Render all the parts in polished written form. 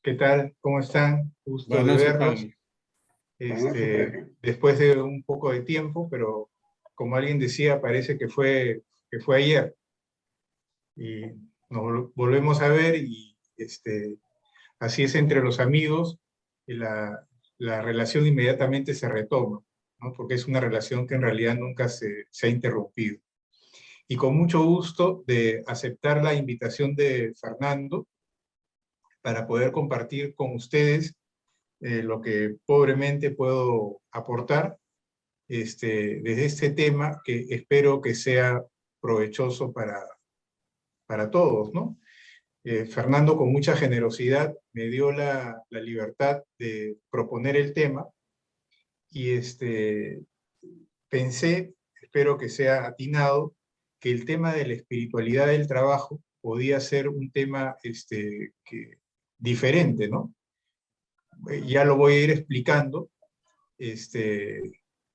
¿Qué tal? ¿Cómo están? Gusto de Buenas, verlos. Juan. Buenas, Jorge. Después de un poco de tiempo, pero como alguien decía, parece que fue ayer. Y nos volvemos a ver y así es entre los amigos, y la relación inmediatamente se retoma, ¿no? Porque es una relación que en realidad nunca se ha interrumpido. Y con mucho gusto de aceptar la invitación de Fernando para poder compartir con ustedes lo que pobremente puedo aportar desde este tema que espero que sea provechoso para todos, ¿no? Fernando con mucha generosidad me dio la libertad de proponer el tema y pensé, espero que sea atinado, que el tema de la espiritualidad del trabajo podía ser un tema diferente, ¿no? Ya lo voy a ir explicando,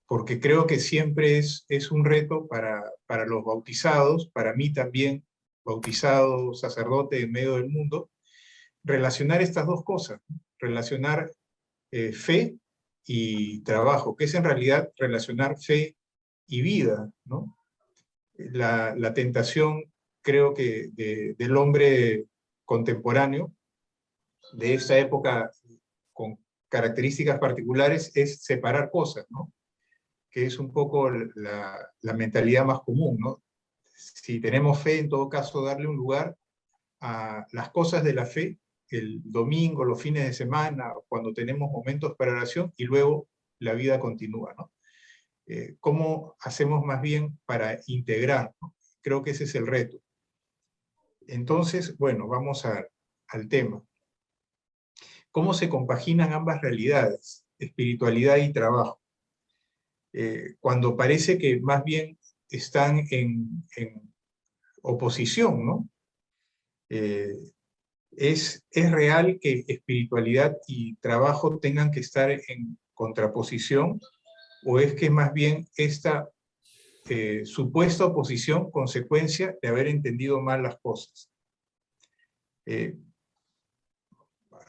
porque creo que siempre es un reto para los bautizados, para mí también, bautizado, sacerdote en medio del mundo, relacionar estas dos cosas, ¿no? Relacionar fe y trabajo, que es en realidad relacionar fe y vida, ¿no? La tentación, creo que del hombre contemporáneo, de esta época con características particulares, es separar cosas, ¿no? Que es un poco la mentalidad más común, ¿no? Si tenemos fe, en todo caso, darle un lugar a las cosas de la fe, el domingo, los fines de semana, cuando tenemos momentos para oración, y luego la vida continúa, ¿no? ¿Cómo hacemos más bien para integrar, ¿no? Creo que ese es el reto. Entonces, bueno, vamos al tema. ¿Cómo se compaginan ambas realidades, espiritualidad y trabajo? Cuando parece que más bien están en oposición, ¿no? ¿Es real que espiritualidad y trabajo tengan que estar en contraposición? ¿O es que más bien esta supuesta oposición consecuencia de haber entendido mal las cosas?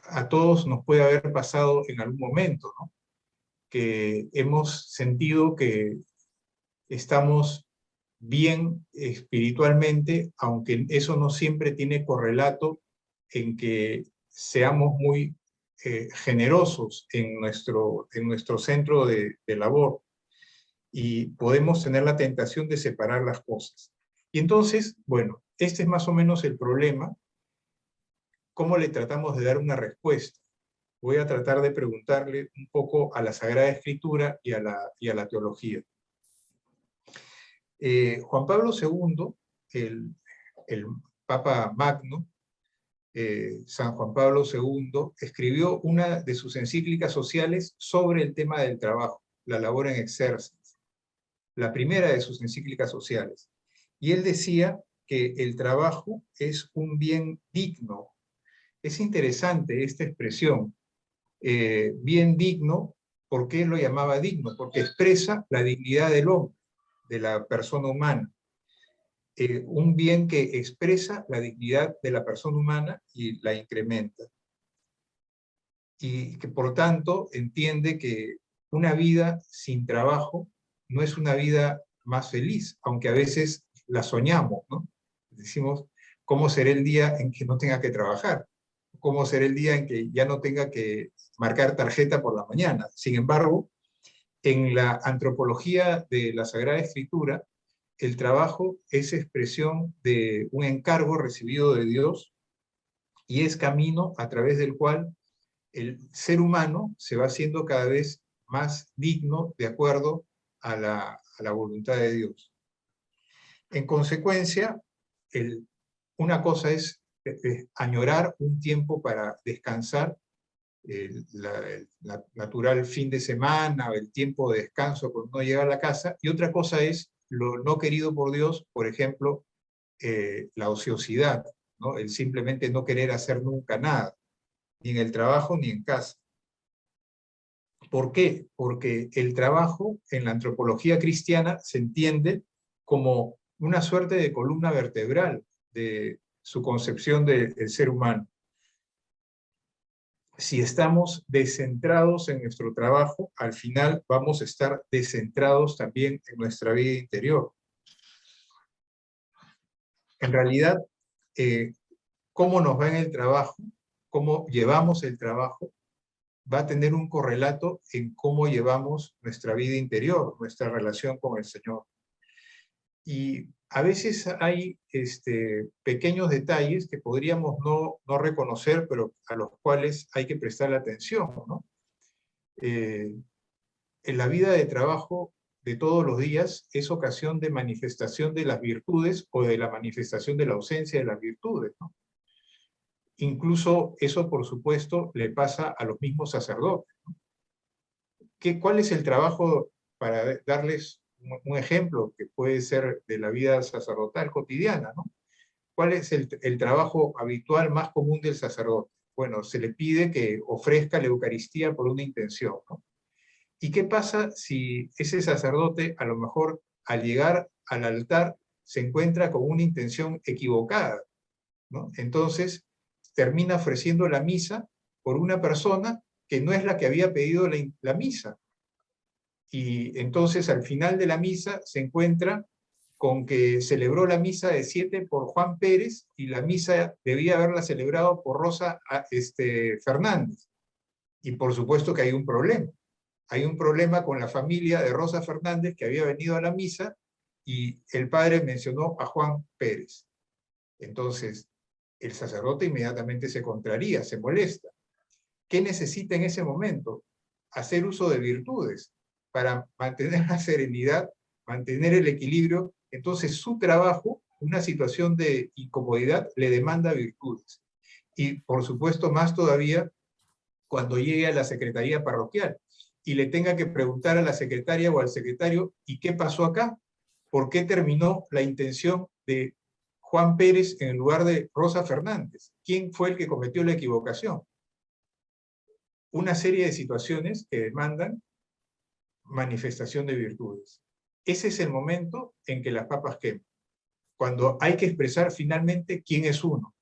A todos nos puede haber pasado en algún momento, ¿no? Que hemos sentido que estamos bien espiritualmente, aunque eso no siempre tiene correlato en que seamos muy generosos en nuestro centro de labor, y podemos tener la tentación de separar las cosas. Y entonces, bueno, este es más o menos el problema. ¿Cómo le tratamos de dar una respuesta? Voy a tratar de preguntarle un poco a la Sagrada Escritura y a la teología. Juan Pablo II, el Papa Magno, San Juan Pablo II, escribió una de sus encíclicas sociales sobre el tema del trabajo, la labor en exercens, la primera de sus encíclicas sociales. Y él decía que el trabajo es un bien digno. Es interesante esta expresión, bien digno. ¿Por qué lo llamaba digno? Porque expresa la dignidad del hombre, de la persona humana. Un bien que expresa la dignidad de la persona humana y la incrementa. Y que por tanto entiende que una vida sin trabajo no es una vida más feliz, aunque a veces la soñamos, ¿no? Decimos, ¿cómo será el día en que no tenga que trabajar? ¿Cómo será el día en que ya no tenga que marcar tarjeta por la mañana? Sin embargo, en la antropología de la Sagrada Escritura, el trabajo es expresión de un encargo recibido de Dios y es camino a través del cual el ser humano se va haciendo cada vez más digno de acuerdo a la voluntad de Dios. En consecuencia, una cosa es añorar un tiempo para descansar, el natural fin de semana, el tiempo de descanso cuando uno llega a la casa, y otra cosa es lo no querido por Dios, por ejemplo, la ociosidad, ¿no? El simplemente no querer hacer nunca nada, ni en el trabajo ni en casa. ¿Por qué? Porque el trabajo en la antropología cristiana se entiende como una suerte de columna vertebral de su concepción del ser humano. si estamos descentrados en nuestro trabajo, al final vamos a estar descentrados también en nuestra vida interior. En realidad, cómo nos va en el trabajo, cómo llevamos el trabajo, va a tener un correlato en cómo llevamos nuestra vida interior, nuestra relación con el Señor. Y a veces hay pequeños detalles que podríamos no reconocer, pero a los cuales hay que prestar atención, ¿no? En la vida de trabajo de todos los días es ocasión de manifestación de las virtudes o de la manifestación de la ausencia de las virtudes, ¿no? Incluso eso, por supuesto, le pasa a los mismos sacerdotes, ¿no? ¿Cuál es el trabajo, para darles un ejemplo que puede ser de la vida sacerdotal cotidiana, ¿no? ¿Cuál es el trabajo habitual más común del sacerdote? Bueno, se le pide que ofrezca la Eucaristía por una intención, ¿no? ¿Y qué pasa si ese sacerdote, a lo mejor, al llegar al altar, se encuentra con una intención equivocada, ¿no? Entonces, termina ofreciendo la misa por una persona que no es la que había pedido la misa. Y entonces, al final de la misa, se encuentra con que celebró la misa de 7 por Juan Pérez y la misa debía haberla celebrado por Rosa Fernández. Y por supuesto que hay un problema. Hay un problema con la familia de Rosa Fernández, que había venido a la misa, y el padre mencionó a Juan Pérez. Entonces, el sacerdote inmediatamente se contraría, se molesta. ¿Qué necesita en ese momento? Hacer uso de virtudes para mantener la serenidad, mantener el equilibrio. Entonces, su trabajo, una situación de incomodidad, le demanda virtudes. Y, por supuesto, más todavía cuando llegue a la secretaría parroquial y le tenga que preguntar a la secretaria o al secretario, ¿y qué pasó acá? ¿Por qué terminó la intención de Juan Pérez en lugar de Rosa Fernández? ¿Quién fue el que cometió la equivocación? Una serie de situaciones que demandan manifestación de virtudes. Ese es el momento en que las papas queman, cuando hay que expresar finalmente quién es uno.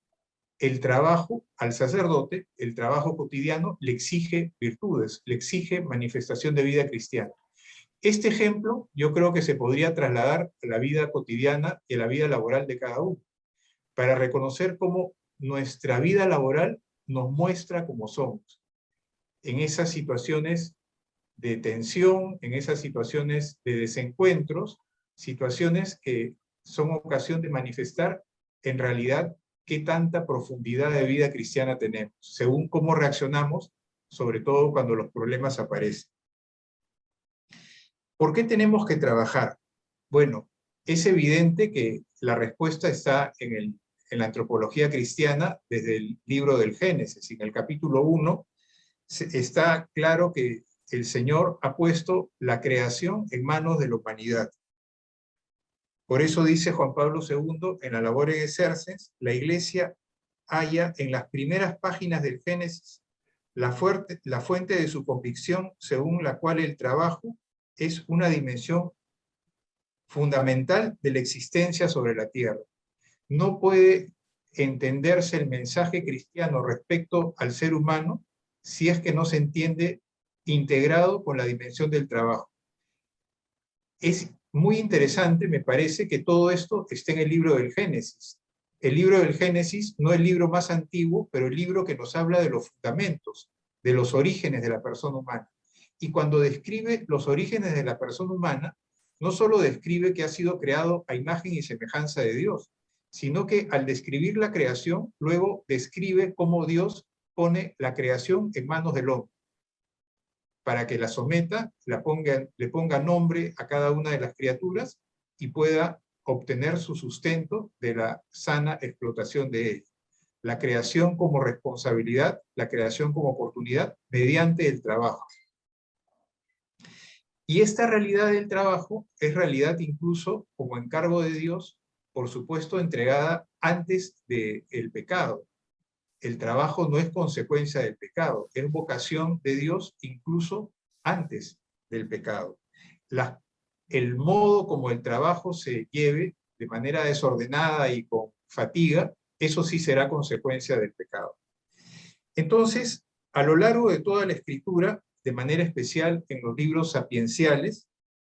El trabajo al sacerdote, el trabajo cotidiano, le exige virtudes, le exige manifestación de vida cristiana. Este ejemplo yo creo que se podría trasladar a la vida cotidiana y a la vida laboral de cada uno, para reconocer cómo nuestra vida laboral nos muestra cómo somos. En esas situaciones de tensión, en esas situaciones de desencuentros, situaciones que son ocasión de manifestar en realidad qué tanta profundidad de vida cristiana tenemos, según cómo reaccionamos, sobre todo cuando los problemas aparecen. ¿Por qué tenemos que trabajar? Bueno, es evidente que la respuesta está en la antropología cristiana desde el libro del Génesis. En el capítulo 1 está claro que el Señor ha puesto la creación en manos de la humanidad. Por eso dice Juan Pablo II en la Labor Exercens, la Iglesia halla en las primeras páginas del Génesis la fuente de su convicción según la cual el trabajo es una dimensión fundamental de la existencia sobre la tierra. No puede entenderse el mensaje cristiano respecto al ser humano si es que no se entiende integrado con la dimensión del trabajo. Es muy interesante, me parece, que todo esto esté en el libro del Génesis. El libro del Génesis no es el libro más antiguo, pero el libro que nos habla de los fundamentos, de los orígenes de la persona humana. Y cuando describe los orígenes de la persona humana, no solo describe que ha sido creado a imagen y semejanza de Dios, sino que al describir la creación, luego describe cómo Dios pone la creación en manos del hombre, para que la someta, le ponga nombre a cada una de las criaturas y pueda obtener su sustento de la sana explotación de ella. La creación como responsabilidad, la creación como oportunidad, mediante el trabajo. Y esta realidad del trabajo es realidad incluso como encargo de Dios, por supuesto, entregada antes del pecado. El trabajo no es consecuencia del pecado, es vocación de Dios incluso antes del pecado. El modo como el trabajo se lleve de manera desordenada y con fatiga, eso sí será consecuencia del pecado. Entonces, A lo largo de toda la Escritura, de manera especial en los libros sapienciales,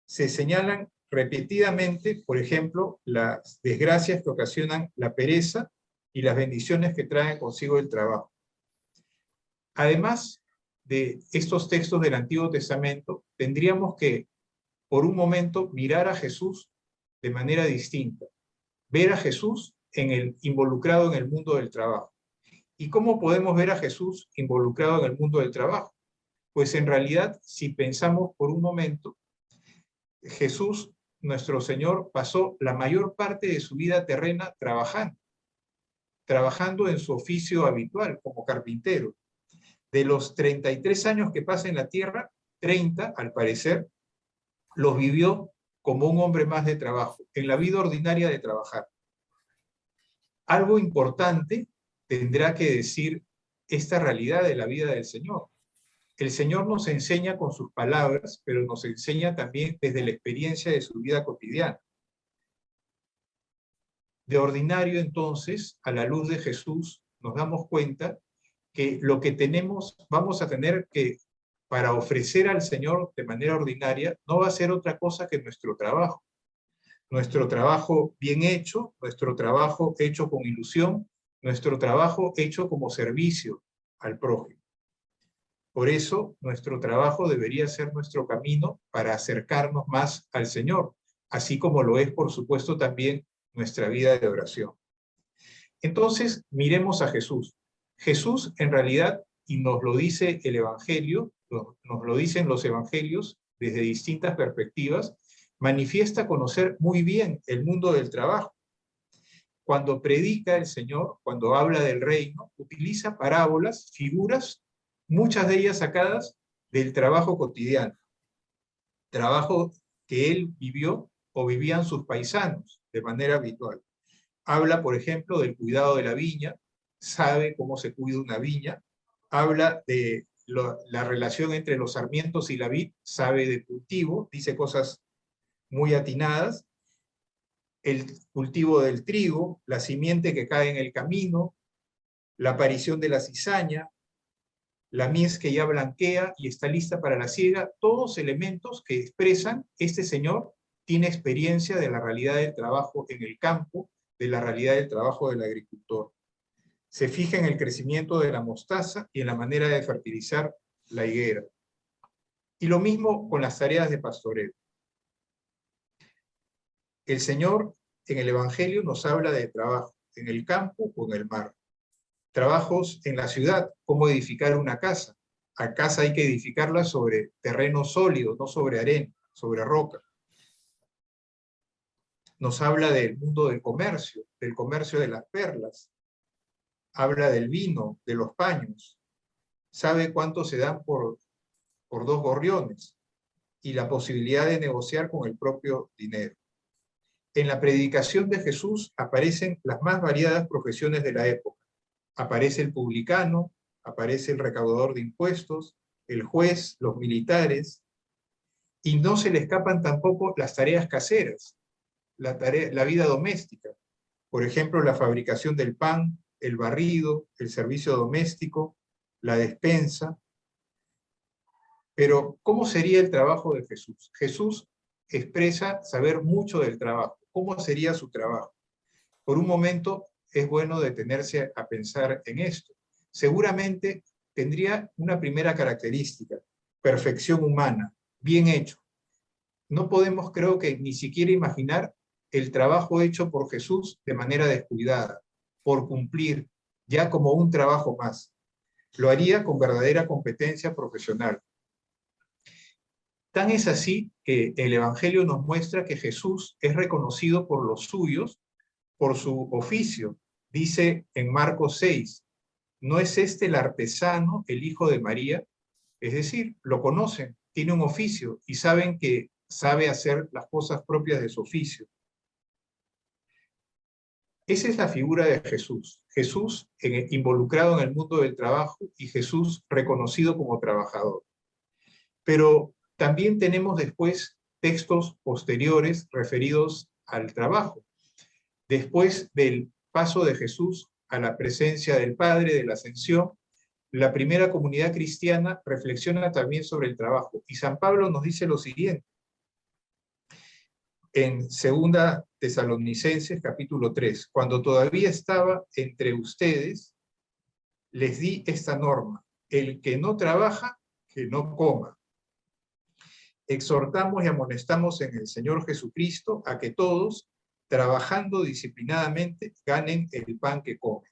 se señalan repetidamente, por ejemplo, las desgracias que ocasionan la pereza y las bendiciones que traen consigo el trabajo. Además de estos textos del Antiguo Testamento, tendríamos que, por un momento, mirar a Jesús de manera distinta, ver a Jesús involucrado en el mundo del trabajo. ¿Y cómo podemos ver a Jesús involucrado en el mundo del trabajo? Pues en realidad, si pensamos por un momento, Jesús, nuestro Señor, pasó la mayor parte de su vida terrena trabajando en su oficio habitual como carpintero. De los 33 años que pasa en la tierra, 30, al parecer, los vivió como un hombre más de trabajo, en la vida ordinaria de trabajar. Algo importante tendrá que decir esta realidad de la vida del Señor. El Señor nos enseña con sus palabras, pero nos enseña también desde la experiencia de su vida cotidiana. De ordinario, entonces, a la luz de Jesús, nos damos cuenta que lo que vamos a tener que, para ofrecer al Señor de manera ordinaria, no va a ser otra cosa que nuestro trabajo. Nuestro trabajo bien hecho, nuestro trabajo hecho con ilusión, nuestro trabajo hecho como servicio al prójimo. Por eso, nuestro trabajo debería ser nuestro camino para acercarnos más al Señor, así como lo es, por supuesto, también nuestra vida de oración. Entonces, miremos a Jesús. Jesús, en realidad, y nos lo dice el Evangelio, nos lo dicen los Evangelios desde distintas perspectivas, manifiesta conocer muy bien el mundo del trabajo. Cuando predica el Señor, cuando habla del reino, utiliza parábolas, figuras, muchas de ellas sacadas del trabajo cotidiano, trabajo que él vivió o vivían sus paisanos de manera habitual. Habla, por ejemplo, del cuidado de la viña, sabe cómo se cuida una viña, habla de la relación entre los sarmientos y la vid, sabe de cultivo, dice cosas muy atinadas, el cultivo del trigo, la simiente que cae en el camino, la aparición de la cizaña, la mies que ya blanquea y está lista para la siega, todos elementos que expresan este señor tiene experiencia de la realidad del trabajo en el campo, de la realidad del trabajo del agricultor. Se fija en el crecimiento de la mostaza y en la manera de fertilizar la higuera. Y lo mismo con las tareas de pastoreo. El Señor en el Evangelio nos habla de trabajo en el campo o en el mar. Trabajos en la ciudad, cómo edificar una casa. A casa hay que edificarla sobre terreno sólido, no sobre arena, sobre roca. Nos habla del mundo del comercio de las perlas. Habla del vino, de los paños. Sabe cuánto se dan por 2 gorriones y la posibilidad de negociar con el propio dinero. En la predicación de Jesús aparecen las más variadas profesiones de la época. Aparece el publicano, aparece el recaudador de impuestos, el juez, los militares, y no se le escapan tampoco las tareas caseras, la vida doméstica. Por ejemplo, la fabricación del pan, el barrido, el servicio doméstico, la despensa. Pero, ¿cómo sería el trabajo de Jesús? Jesús expresa saber mucho del trabajo. ¿Cómo sería su trabajo? Por un momento es bueno detenerse a pensar en esto. Seguramente tendría una primera característica, perfección humana, bien hecho. No podemos, creo que, ni siquiera imaginar el trabajo hecho por Jesús de manera descuidada, por cumplir, ya como un trabajo más. Lo haría con verdadera competencia profesional. Tan es así que el Evangelio nos muestra que Jesús es reconocido por los suyos por su oficio. Dice en Marcos 6, ¿no es este el artesano, el hijo de María? Es decir, lo conocen, tiene un oficio y saben que sabe hacer las cosas propias de su oficio. Esa es la figura de Jesús. Jesús involucrado en el mundo del trabajo y Jesús reconocido como trabajador. Pero también tenemos después textos posteriores referidos al trabajo. Después del paso de Jesús a la presencia del Padre, de la ascensión, la primera comunidad cristiana reflexiona también sobre el trabajo. Y San Pablo nos dice lo siguiente, en 2 Tesalonicenses capítulo 3, cuando todavía estaba entre ustedes, les di esta norma, el que no trabaja, que no coma. Exhortamos y amonestamos en el Señor Jesucristo a que todos, trabajando disciplinadamente, ganen el pan que comen.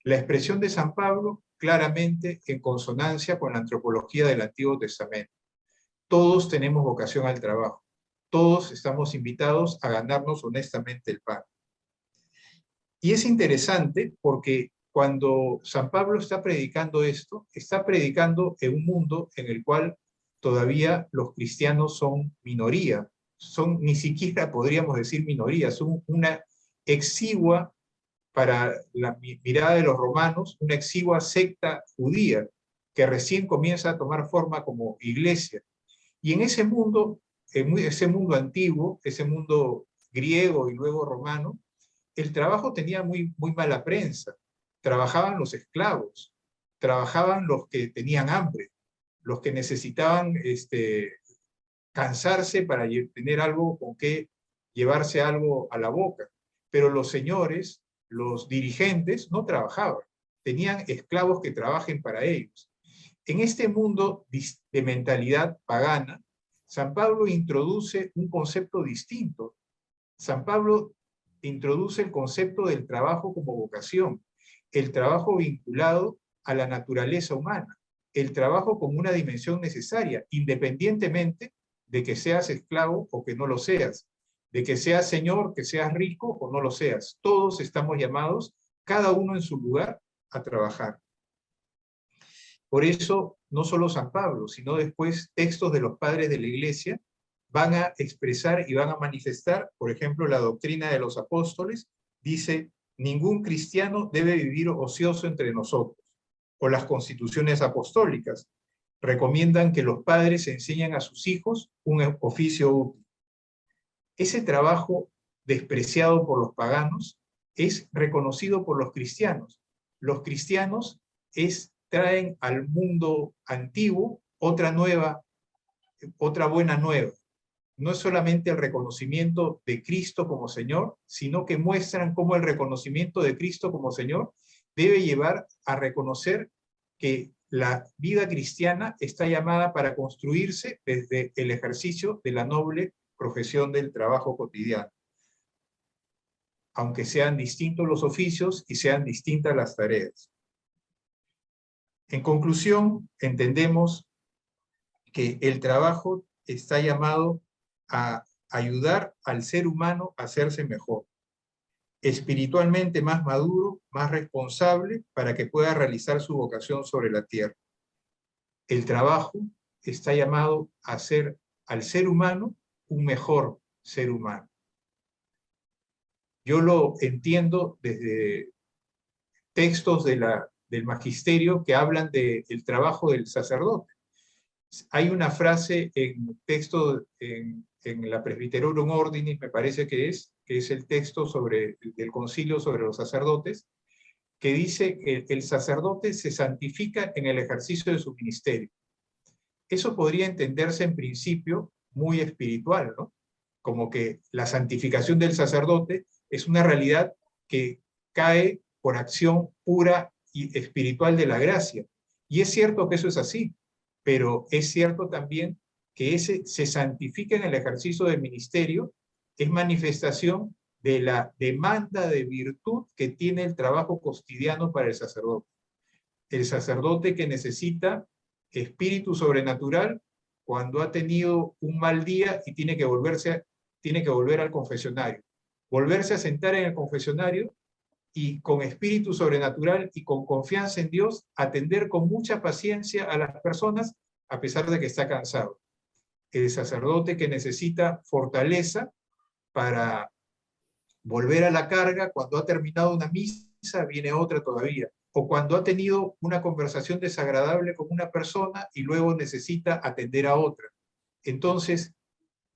La expresión de San Pablo claramente en consonancia con la antropología del Antiguo Testamento. Todos tenemos vocación al trabajo. Todos estamos invitados a ganarnos honestamente el pan. Y es interesante porque cuando San Pablo está predicando esto, está predicando en un mundo en el cual todavía los cristianos son minoría, ni siquiera podríamos decir minoría, son una exigua, para la mirada de los romanos, una exigua secta judía que recién comienza a tomar forma como iglesia. Y en ese mundo antiguo, ese mundo griego y luego romano, el trabajo tenía muy mala prensa. Trabajaban los esclavos, trabajaban los que tenían hambre, los que necesitaban cansarse para tener algo con que llevarse algo a la boca. Pero los señores, los dirigentes, no trabajaban. Tenían esclavos que trabajen para ellos. En este mundo de mentalidad pagana, San Pablo introduce un concepto distinto. San Pablo introduce el concepto del trabajo como vocación, el trabajo vinculado a la naturaleza humana, el trabajo como una dimensión necesaria, independientemente de que seas esclavo o que no lo seas, de que seas señor, que seas rico o no lo seas. Todos estamos llamados, cada uno en su lugar, a trabajar. Por eso, no solo San Pablo, sino después textos de los padres de la Iglesia van a expresar y van a manifestar, por ejemplo, la doctrina de los apóstoles, dice, ningún cristiano debe vivir ocioso entre nosotros, o las constituciones apostólicas recomiendan que los padres enseñen a sus hijos un oficio útil. Ese trabajo despreciado por los paganos es reconocido por los cristianos. Los cristianos traen al mundo antiguo otra buena nueva. No es solamente el reconocimiento de Cristo como Señor, sino que muestran cómo el reconocimiento de Cristo como Señor debe llevar a reconocer que la vida cristiana está llamada para construirse desde el ejercicio de la noble profesión del trabajo cotidiano. Aunque sean distintos los oficios y sean distintas las tareas. En conclusión, entendemos que el trabajo está llamado a ayudar al ser humano a hacerse mejor, espiritualmente más maduro, más responsable, para que pueda realizar su vocación sobre la tierra. El trabajo está llamado a hacer al ser humano un mejor ser humano. Yo lo entiendo desde textos del magisterio que hablan del trabajo del sacerdote. Hay una frase en texto en la Presbyterorum Ordinis, me parece que es el texto del concilio sobre los sacerdotes, que dice que el sacerdote se santifica en el ejercicio de su ministerio. Eso podría entenderse en principio muy espiritual, ¿no? Como que la santificación del sacerdote es una realidad que cae por acción pura y espiritual de la gracia. Y es cierto que eso es así, pero es cierto también que ese se santifica en el ejercicio del ministerio, es manifestación de la demanda de virtud que tiene el trabajo cotidiano para el sacerdote. El sacerdote que necesita espíritu sobrenatural cuando ha tenido un mal día y tiene que volver al confesionario. Volverse a sentar en el confesionario y con espíritu sobrenatural y con confianza en Dios, atender con mucha paciencia a las personas a pesar de que está cansado. El sacerdote que necesita fortaleza para volver a la carga cuando ha terminado una misa, viene otra todavía. O cuando ha tenido una conversación desagradable con una persona y luego necesita atender a otra. Entonces,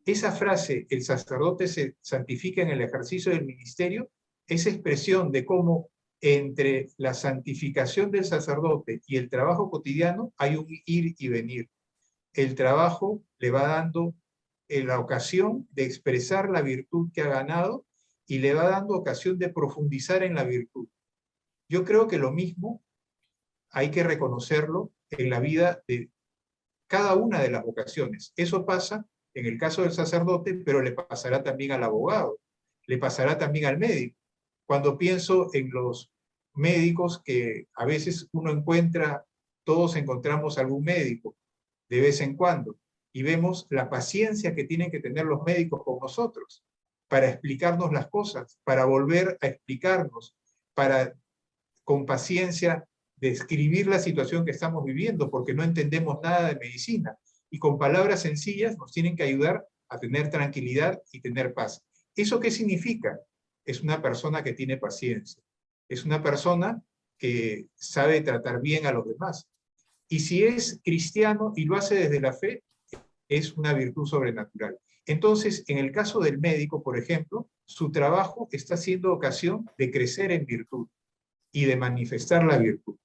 esa frase, el sacerdote se santifica en el ejercicio del ministerio, es expresión de cómo entre la santificación del sacerdote y el trabajo cotidiano hay un ir y venir. El trabajo le va dando la ocasión de expresar la virtud que ha ganado y le va dando ocasión de profundizar en la virtud. Yo creo que lo mismo hay que reconocerlo en la vida de cada una de las vocaciones. Eso pasa en el caso del sacerdote, pero le pasará también al abogado, le pasará también al médico. Cuando pienso en los médicos que a veces uno encuentra, todos encontramos algún médico de vez en cuando, y vemos la paciencia que tienen que tener los médicos con nosotros para explicarnos las cosas, para volver a explicarnos, para con paciencia describir la situación que estamos viviendo, porque no entendemos nada de medicina, y con palabras sencillas nos tienen que ayudar a tener tranquilidad y tener paz. ¿Eso qué significa? Es una persona que tiene paciencia, es una persona que sabe tratar bien a los demás. Y si es cristiano y lo hace desde la fe, es una virtud sobrenatural. Entonces, en el caso del médico, por ejemplo, su trabajo está siendo ocasión de crecer en virtud y de manifestar la virtud.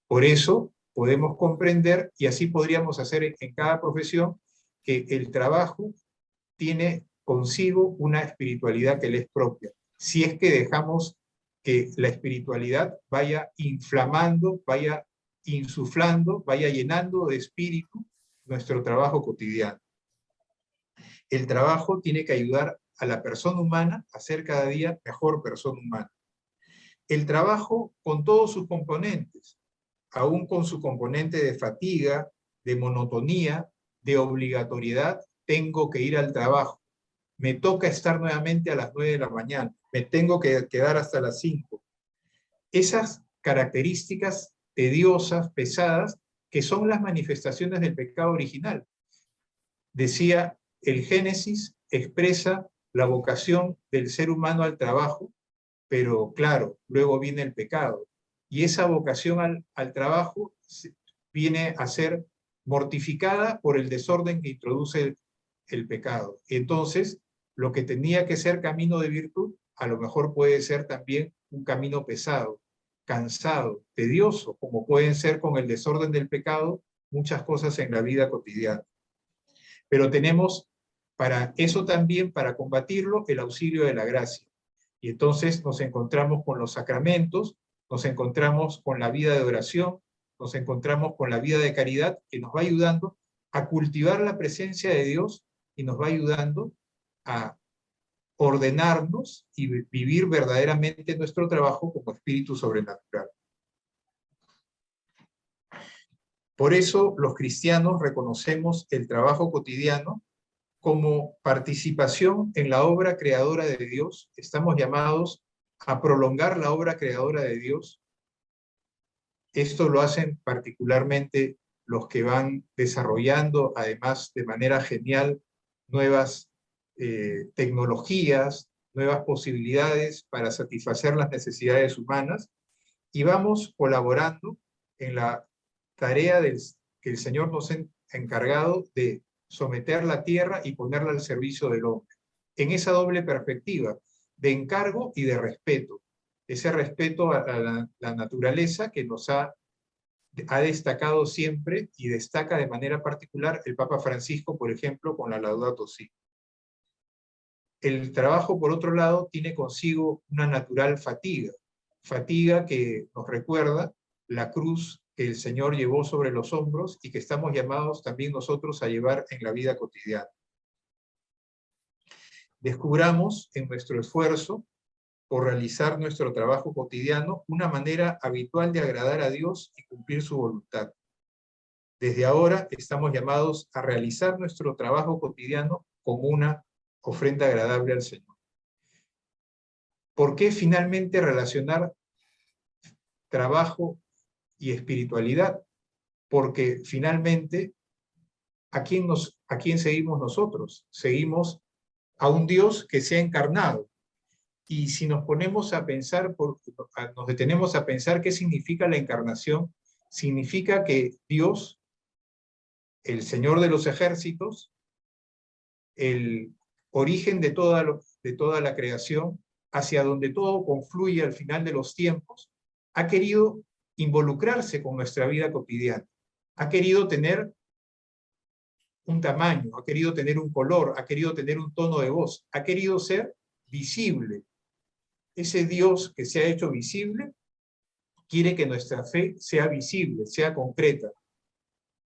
Por eso podemos comprender, y así podríamos hacer en cada profesión, que el trabajo tiene consigo una espiritualidad que le es propia. Si es que dejamos que la espiritualidad vaya inflamando, vaya insuflando, vaya llenando de espíritu nuestro trabajo cotidiano. El trabajo tiene que ayudar a la persona humana a ser cada día mejor persona humana. El trabajo con todos sus componentes, aún con su componente de fatiga, de monotonía, de obligatoriedad, tengo que ir al trabajo. Me toca estar nuevamente a las 9 de la mañana, me tengo que quedar hasta las 5. Esas características tediosas, pesadas, que son las manifestaciones del pecado original. Decía, el Génesis expresa la vocación del ser humano al trabajo, pero claro, luego viene el pecado. Y esa vocación al trabajo viene a ser mortificada por el desorden que introduce el pecado. Entonces, lo que tenía que ser camino de virtud, a lo mejor puede ser también un camino pesado, cansado, tedioso, como pueden ser con el desorden del pecado muchas cosas en la vida cotidiana. Pero tenemos para eso también, para combatirlo, el auxilio de la gracia. Y entonces nos encontramos con los sacramentos, nos encontramos con la vida de oración, nos encontramos con la vida de caridad, que nos va ayudando a cultivar la presencia de Dios y nos va ayudando a ordenarnos y vivir verdaderamente nuestro trabajo como espíritu sobrenatural. Por eso los cristianos reconocemos el trabajo cotidiano como participación en la obra creadora de Dios. Estamos llamados a prolongar la obra creadora de Dios. Esto lo hacen particularmente los que van desarrollando, además de manera genial, nuevas tecnologías, nuevas posibilidades para satisfacer las necesidades humanas, y vamos colaborando en la tarea que el Señor nos ha encargado de someter la tierra y ponerla al servicio del hombre, en esa doble perspectiva de encargo y de respeto, ese respeto a la naturaleza que nos ha destacado siempre y destaca de manera particular el Papa Francisco, por ejemplo, con la Laudato Si. El trabajo, por otro lado, tiene consigo una natural fatiga, fatiga que nos recuerda la cruz que el Señor llevó sobre los hombros y que estamos llamados también nosotros a llevar en la vida cotidiana. Descubramos en nuestro esfuerzo por realizar nuestro trabajo cotidiano una manera habitual de agradar a Dios y cumplir su voluntad. Desde ahora estamos llamados a realizar nuestro trabajo cotidiano como una ofrenda agradable al Señor. ¿Por qué finalmente relacionar trabajo y espiritualidad? Porque finalmente, ¿a quién seguimos nosotros? Seguimos a un Dios que se ha encarnado. Y si nos ponemos a pensar, nos detenemos a pensar qué significa la encarnación, significa que Dios, el Señor de los ejércitos, el origen de toda la creación, hacia donde todo confluye al final de los tiempos, ha querido involucrarse con nuestra vida cotidiana, ha querido tener un tamaño, ha querido tener un color, ha querido tener un tono de voz, ha querido ser visible. Ese Dios que se ha hecho visible quiere que nuestra fe sea visible, sea concreta.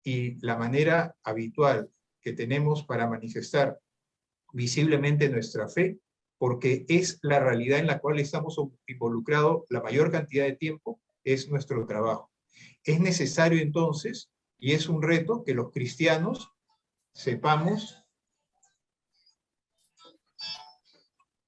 Y la manera habitual que tenemos para manifestar visiblemente nuestra fe, porque es la realidad en la cual estamos involucrados la mayor cantidad de tiempo, es nuestro trabajo. Es necesario entonces, y es un reto, que los cristianos sepamos,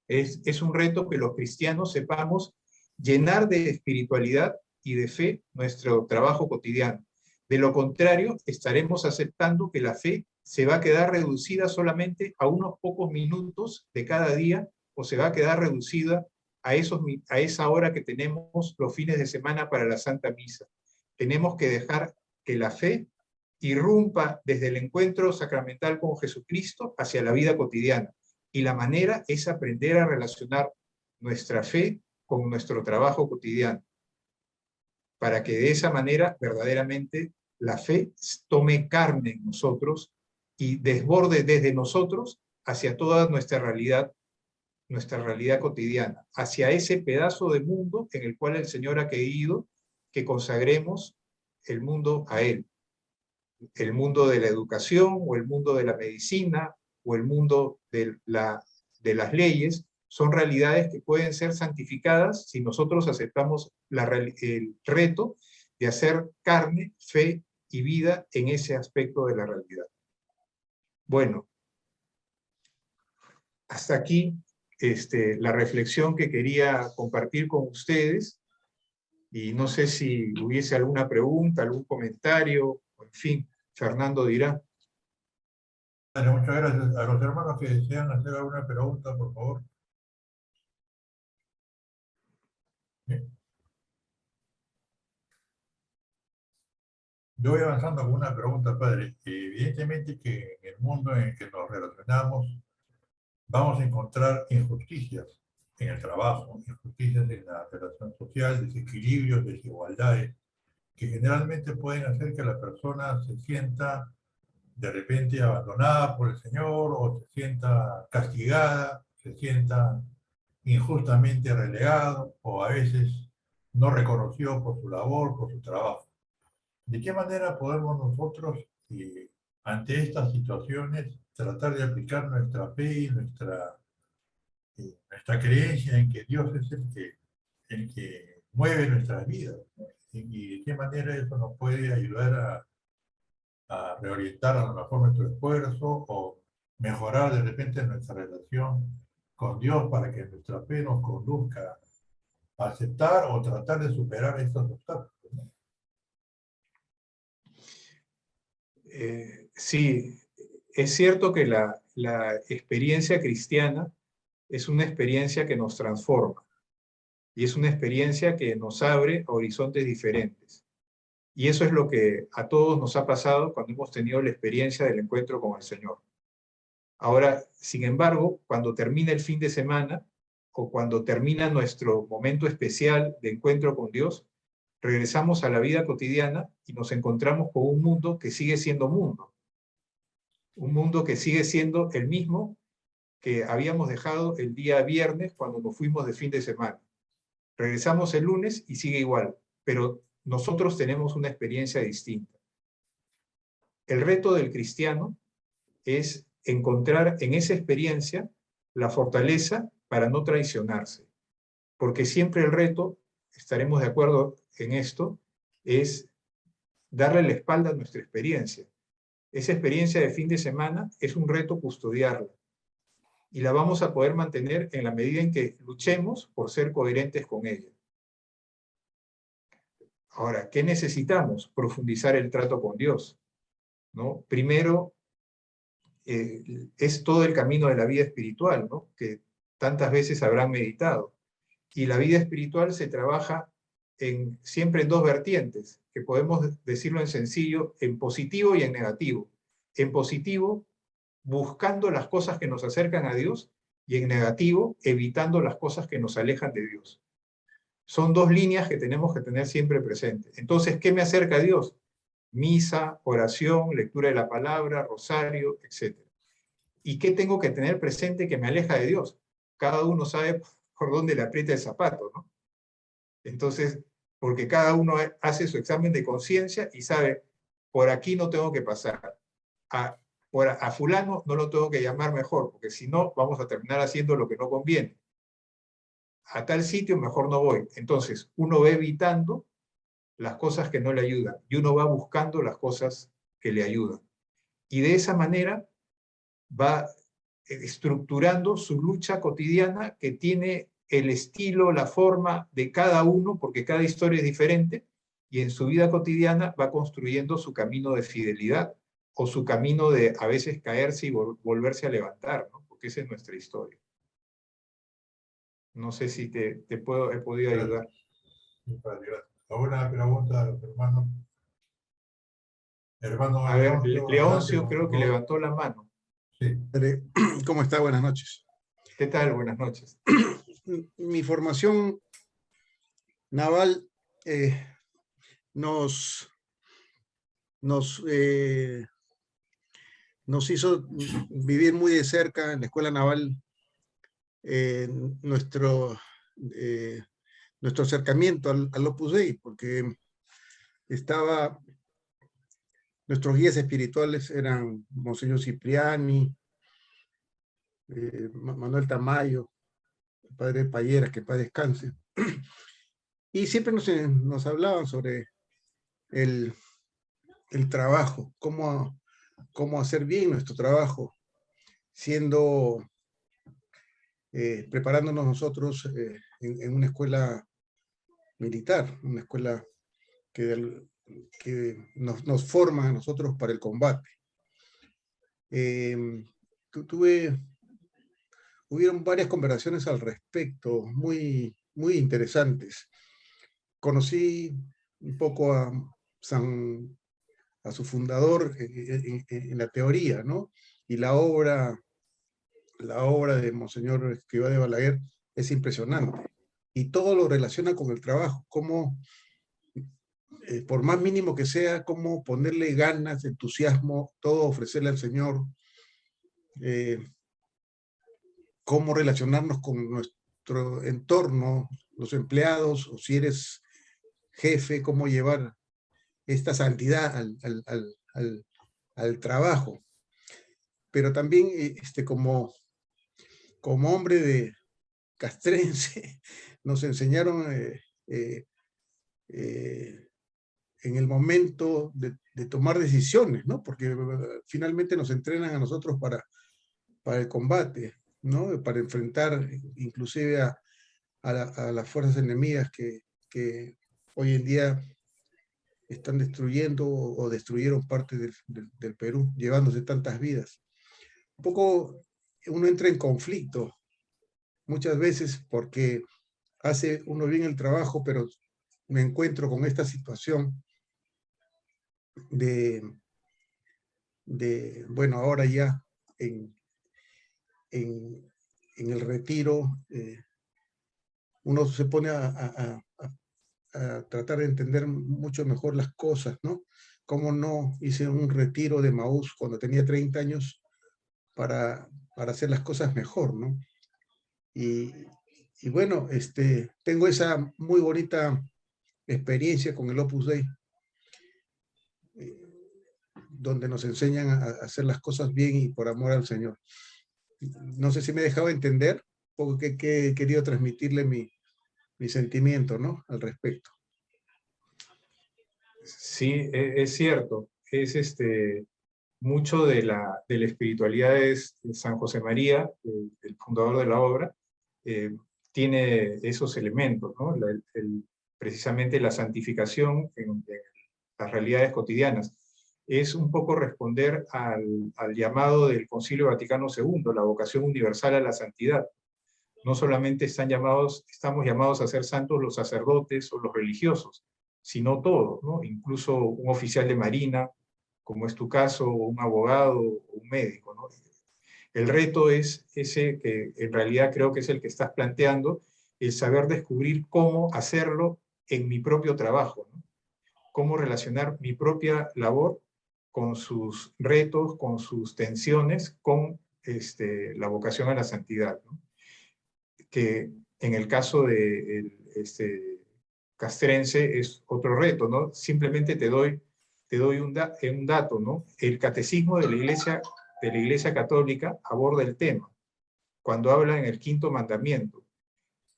es un reto que los cristianos sepamos llenar de espiritualidad y de fe nuestro trabajo cotidiano. De lo contrario, estaremos aceptando que la fe se va a quedar reducida solamente a unos pocos minutos de cada día, o se va a quedar reducida a esa hora que tenemos los fines de semana para la Santa Misa. Tenemos que dejar que la fe irrumpa desde el encuentro sacramental con Jesucristo hacia la vida cotidiana. Y la manera es aprender a relacionar nuestra fe con nuestro trabajo cotidiano, para que de esa manera verdaderamente la fe tome carne en nosotros y desborde desde nosotros hacia toda nuestra realidad cotidiana, hacia ese pedazo de mundo en el cual el Señor ha querido que consagremos el mundo a Él. El mundo de la educación, o el mundo de la medicina, o el mundo de las leyes, son realidades que pueden ser santificadas si nosotros aceptamos el reto de hacer carne, fe y vida en ese aspecto de la realidad. Bueno, hasta aquí la reflexión que quería compartir con ustedes, y no sé si hubiese alguna pregunta, algún comentario, en fin, Fernando dirá. Bueno, muchas gracias. A los hermanos que desean hacer alguna pregunta, por favor. Bien. Yo voy avanzando con una pregunta, padre. Evidentemente que en el mundo en el que nos relacionamos vamos a encontrar injusticias en el trabajo, injusticias en la relación social, desequilibrios, desigualdades, que generalmente pueden hacer que la persona se sienta de repente abandonada por el Señor, o se sienta castigada, se sienta injustamente relegado, o a veces no reconocido por su labor, por su trabajo. ¿De qué manera podemos nosotros, ante estas situaciones, tratar de aplicar nuestra fe y nuestra creencia en que Dios es el que mueve nuestras vidas? ¿Y de qué manera eso nos puede ayudar a reorientar a lo mejor nuestro esfuerzo, o mejorar de repente nuestra relación con Dios, para que nuestra fe nos conduzca a aceptar o tratar de superar estos obstáculos? Sí, es cierto que la experiencia cristiana es una experiencia que nos transforma, y es una experiencia que nos abre a horizontes diferentes. Y eso es lo que a todos nos ha pasado cuando hemos tenido la experiencia del encuentro con el Señor. Ahora, sin embargo, cuando termina el fin de semana, o cuando termina nuestro momento especial de encuentro con Dios, regresamos a la vida cotidiana y nos encontramos con un mundo que sigue siendo mundo. Un mundo que sigue siendo el mismo que habíamos dejado el día viernes cuando nos fuimos de fin de semana. Regresamos el lunes y sigue igual, pero nosotros tenemos una experiencia distinta. El reto del cristiano es encontrar en esa experiencia la fortaleza para no traicionarse, porque siempre el reto, estaremos de acuerdo en esto, es darle la espalda a nuestra experiencia. Esa experiencia de fin de semana es un reto custodiarla, y la vamos a poder mantener en la medida en que luchemos por ser coherentes con ella. Ahora, ¿qué necesitamos? Profundizar el trato con Dios, ¿no? Primero, es todo el camino de la vida espiritual, ¿no? Que tantas veces habrán meditado. Y la vida espiritual se trabaja siempre en dos vertientes, que podemos decirlo en sencillo, en positivo y en negativo. En positivo, buscando las cosas que nos acercan a Dios, y en negativo, evitando las cosas que nos alejan de Dios. Son dos líneas que tenemos que tener siempre presentes. Entonces, ¿qué me acerca a Dios? Misa, oración, lectura de la palabra, rosario, etc. ¿Y qué tengo que tener presente que me aleja de Dios? Cada uno sabe por dónde le aprieta el zapato, ¿no? Entonces, porque cada uno hace su examen de conciencia y sabe, por aquí no tengo que pasar. A fulano no lo tengo que llamar mejor, porque si no, vamos a terminar haciendo lo que no conviene. A tal sitio mejor no voy. Entonces, uno va evitando las cosas que no le ayudan y uno va buscando las cosas que le ayudan. Y de esa manera va estructurando su lucha cotidiana que tiene el estilo, la forma de cada uno, porque cada historia es diferente, y en su vida cotidiana va construyendo su camino de fidelidad o su camino de a veces caerse y volverse a levantar, ¿no? Porque esa es nuestra historia. No sé si he podido ayudar. Gracias. ¿Alguna pregunta, hermano? Hermano A ver, Leoncio, adelante, Leoncio por creo que favor. levantó la mano. Sí. ¿Cómo está? Buenas noches. ¿Qué tal? Buenas noches. Mi formación naval nos hizo vivir muy de cerca en la Escuela Naval nuestro acercamiento al Opus Dei, porque nuestros guías espirituales eran Monseñor Cipriani, Manuel Tamayo, el padre Payera, que en paz descanse. Y siempre nos hablaban sobre el trabajo, cómo hacer bien nuestro trabajo, preparándonos nosotros en una escuela militar, una escuela que nos forma a nosotros para el combate. Hubieron varias conversaciones al respecto, muy, muy interesantes. Conocí un poco a su fundador en la teoría, ¿no? Y la obra de Monseñor Escrivá de Balaguer es impresionante. Y todo lo relaciona con el trabajo, cómo, por más mínimo que sea, cómo ponerle ganas, entusiasmo, todo ofrecerle al Señor, cómo relacionarnos con nuestro entorno, los empleados, o si eres jefe, cómo llevar esta santidad al trabajo. Pero también como hombre de castrense, nos enseñaron en el momento de tomar decisiones, ¿no? Porque finalmente nos entrenan a nosotros para el combate, ¿no? Para enfrentar inclusive a las fuerzas enemigas que hoy en día están destruyendo o destruyeron parte del Perú, llevándose tantas vidas. Un poco uno entra en conflicto muchas veces porque hace uno bien el trabajo, pero me encuentro con esta situación bueno, ahora ya en el retiro, uno se pone a tratar de entender mucho mejor las cosas, ¿no? Cómo no hice un retiro de Maús cuando tenía 30 años para hacer las cosas mejor, ¿no? Y bueno, tengo esa muy bonita experiencia con el Opus Dei, donde nos enseñan a hacer las cosas bien y por amor al Señor. No sé si me he dejado entender, porque he querido transmitirle mi sentimiento, ¿no? Al respecto. Sí, es cierto. Es mucho de la espiritualidad es San José María, el fundador de la obra, tiene esos elementos, ¿no? Precisamente la santificación en las realidades cotidianas. Es un poco responder al llamado del Concilio Vaticano II, la vocación universal a la santidad. No solamente estamos llamados a ser santos los sacerdotes o los religiosos, sino todos, ¿no? Incluso un oficial de marina, como es tu caso, o un abogado o un médico, ¿no? El reto es ese que en realidad creo que es el que estás planteando, el saber descubrir cómo hacerlo en mi propio trabajo, ¿no? Cómo relacionar mi propia labor con sus retos, con sus tensiones, con la vocación a la santidad, ¿no? Que en el caso de castrense es otro reto, ¿no? Simplemente te doy un dato, ¿no? El catecismo de la Iglesia Católica aborda el tema cuando habla en el quinto mandamiento.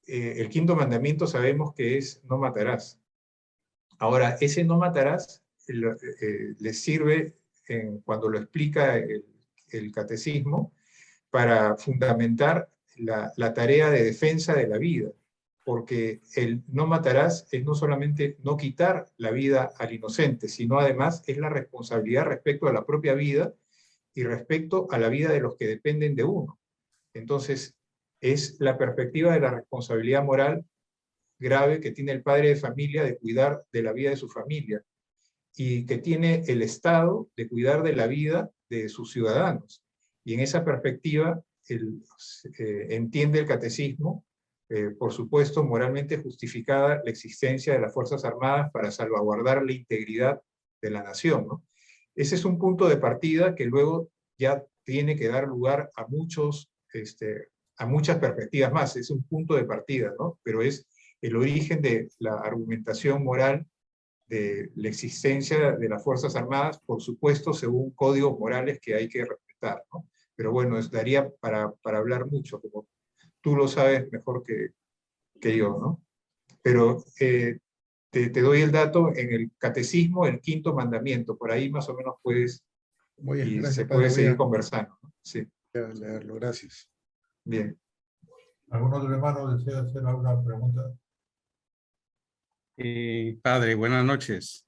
El quinto mandamiento sabemos que es no matarás. Ahora, ese no matarás le sirve cuando lo explica el catecismo para fundamentar la tarea de defensa de la vida, porque el no matarás es no solamente no quitar la vida al inocente, sino además es la responsabilidad respecto a la propia vida y respecto a la vida de los que dependen de uno. Entonces, es la perspectiva de la responsabilidad moral grave que tiene el padre de familia de cuidar de la vida de su familia y que tiene el Estado de cuidar de la vida de sus ciudadanos. Y en esa perspectiva, entiende el catecismo, por supuesto, moralmente justificada la existencia de las Fuerzas Armadas para salvaguardar la integridad de la nación, ¿no? Ese es un punto de partida que luego ya tiene que dar lugar a muchas perspectivas más. Es un punto de partida, ¿no? Pero es el origen de la argumentación moral de la existencia de las Fuerzas Armadas, por supuesto, según códigos morales que hay que respetar, ¿no? Pero bueno, daría para hablar mucho, como tú lo sabes mejor que yo, ¿no? Pero te doy el dato en el catecismo, el quinto mandamiento, por ahí más o menos puedes, y Gracias, se padre. puede seguir conversando, ¿no? Sí, Voy a leerlo, gracias. bien. ¿Algún otro hermano desea hacer alguna pregunta? Padre, buenas noches.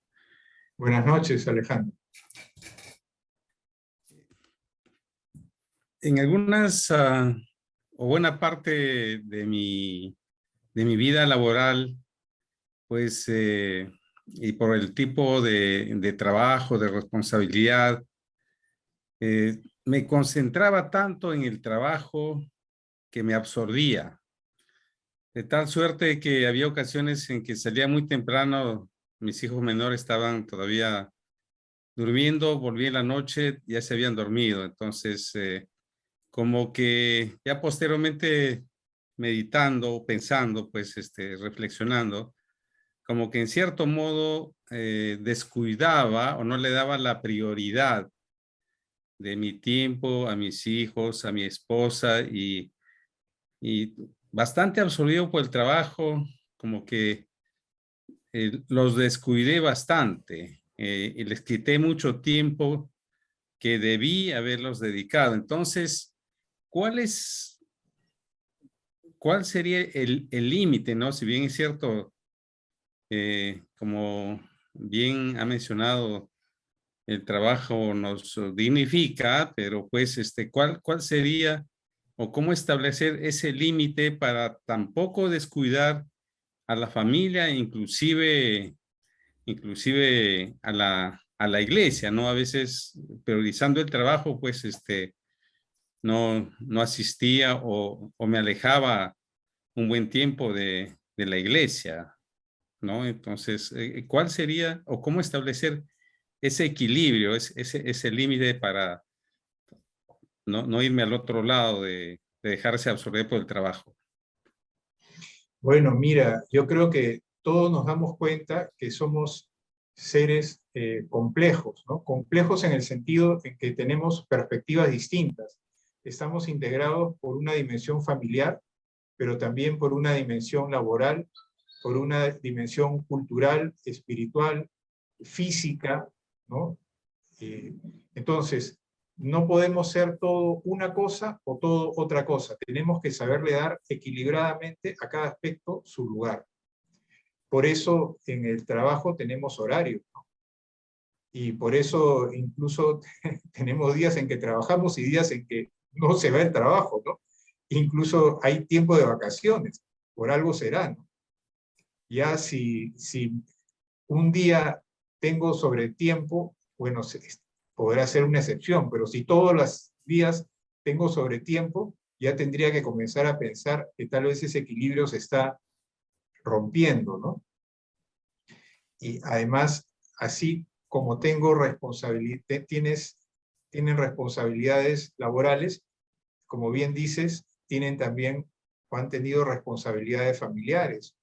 Buenas noches, Alejandro. En algunas o buena parte de mi vida laboral, pues, y por el tipo de trabajo, de responsabilidad, me concentraba tanto en el trabajo que me absorbía. De tal suerte que había ocasiones en que salía muy temprano, mis hijos menores estaban todavía durmiendo, volví en la noche, ya se habían dormido. Entonces, como que ya posteriormente meditando, pensando, pues, reflexionando, como que en cierto modo descuidaba o no le daba la prioridad de mi tiempo a mis hijos, a mi esposa y bastante absorbido por el trabajo, como que los descuidé bastante y les quité mucho tiempo que debí haberlos dedicado. Entonces, ¿cuál sería el límite, no? Si bien es cierto, como bien ha mencionado, el trabajo nos dignifica, pero pues, ¿cuál sería o cómo establecer ese límite para tampoco descuidar a la familia, inclusive a la iglesia, ¿no? A veces priorizando el trabajo, pues, no asistía o me alejaba un buen tiempo de la iglesia, ¿no? Entonces, ¿cuál sería o cómo establecer ese equilibrio, ese límite para no irme al otro lado de dejarse absorber por el trabajo? Bueno, mira, yo creo que todos nos damos cuenta que somos seres complejos, ¿no? Complejos en el sentido en que tenemos perspectivas distintas. Estamos integrados por una dimensión familiar, pero también por una dimensión laboral, por una dimensión cultural, espiritual, física, ¿no? Entonces, no podemos ser todo una cosa o todo otra cosa. Tenemos que saberle dar equilibradamente a cada aspecto su lugar. Por eso en el trabajo tenemos horario, ¿no? Y por eso incluso tenemos días en que trabajamos y días en que no se va el trabajo, ¿no? Incluso hay tiempo de vacaciones, por algo será, ¿no? Ya si un día tengo sobre tiempo, bueno, podrá ser una excepción, pero si todos los días tengo sobre tiempo, ya tendría que comenzar a pensar que tal vez ese equilibrio se está rompiendo, ¿no? Y además, así como tengo responsabilidad, tienen responsabilidades laborales, como bien dices, tienen también o han tenido responsabilidades familiares,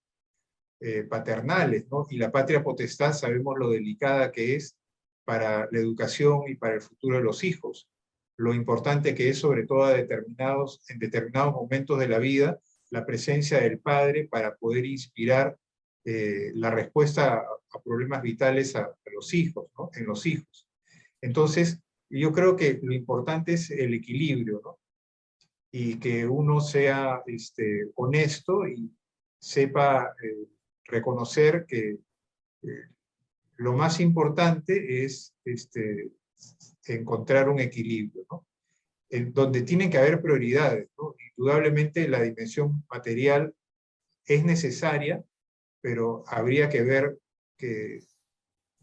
paternales, ¿no? Y la patria potestad sabemos lo delicada que es para la educación y para el futuro de los hijos. Lo importante que es, sobre todo en determinados momentos de la vida, la presencia del padre para poder inspirar la respuesta a problemas vitales a los hijos, ¿no? En los hijos. Entonces, yo creo que lo importante es el equilibrio, ¿no? Y que uno sea honesto y sepa reconocer que lo más importante es encontrar un equilibrio, ¿no? En donde tienen que haber prioridades, ¿no? Indudablemente la dimensión material es necesaria, pero habría que ver que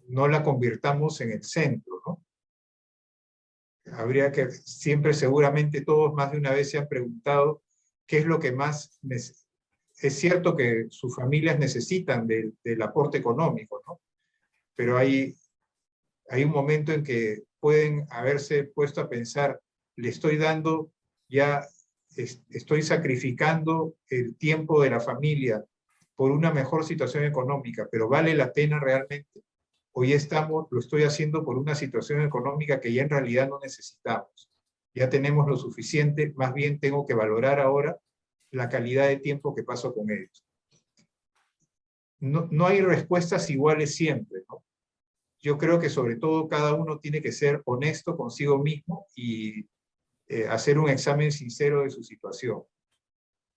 no la convirtamos en el centro, ¿no? Habría que, siempre seguramente todos más de una vez se han preguntado qué es lo que más es cierto que sus familias necesitan del aporte económico, ¿no? Pero hay un momento en que pueden haberse puesto a pensar, le estoy dando ya, estoy sacrificando el tiempo de la familia por una mejor situación económica, pero ¿vale la pena realmente? Hoy lo estoy haciendo por una situación económica que ya en realidad no necesitamos. Ya tenemos lo suficiente, más bien tengo que valorar ahora la calidad de tiempo que paso con ellos. No hay respuestas iguales siempre, ¿no? Yo creo que sobre todo cada uno tiene que ser honesto consigo mismo y hacer un examen sincero de su situación.